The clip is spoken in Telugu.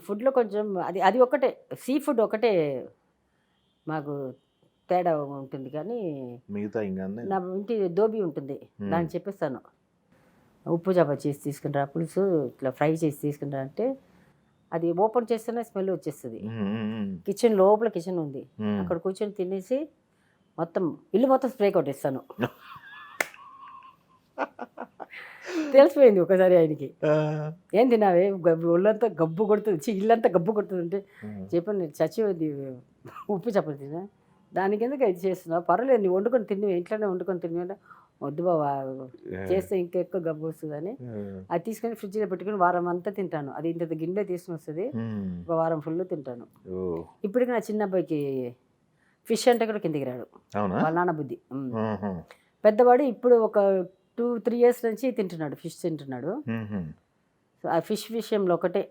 ఫుడ్లో కొంచెం అది అది ఒకటే సీ ఫుడ్ ఒకటే మాకు తేడా ఉంటుంది కానీ మిగతా ఇంకా అన్నీ నా ఇంటి దోబి ఉంటుంది దానికి చెప్పేస్తాను ఉప్పు చేప చేసి తీసుకునిరా పులుసు ఇట్లా ఫ్రై చేసి తీసుకునిరా అంటే అది ఓపెన్ చేస్తేనే స్మెల్ వచ్చేస్తుంది. కిచెన్ లోపల కిచెన్ ఉంది, అక్కడ కూర్చొని తినేసి మొత్తం ఇల్లు మొత్తం స్ప్రే కొట్టేస్తాను. తెలిసిపోయింది ఒకసారి ఆయనకి, ఏం తిన్నావే ఒళ్ళంతా గబ్బు కొడుతుంది, ఇల్లంతా గబ్బు కొడుతుంది అంటే చెప్పాను నేను చచ్చిపోయింది ఉప్పు చెప్పలు తిన్నా, దానికి ఎందుకు ఇది చేస్తున్నావు, పర్వాలేదు నీ వండుకొని తిని ఇంట్లోనే వండుకొని తిని అంటే వద్దు బాబా చేస్తే ఇంకెక్కువ గబ్బు వస్తుందని అది తీసుకొని ఫ్రిడ్జ్లో పెట్టుకుని వారం అంతా తింటాను. అది ఇంత గిన్నె తీసుకుని వస్తుంది, ఒక వారం ఫుల్ తింటాను. ఇప్పటికి నా చిన్న అబ్బాయికి ఫిష్ అంటే కూడా కిందికి రాడు, వాళ్ళ నాన్న బుద్ధి. పెద్దవాడు ఇప్పుడు ఒక 2-3 years నుంచి తింటున్నాడు, ఫిష్ తింటున్నాడు. సో ఆ ఫిష్ విషయంలో ఒకటే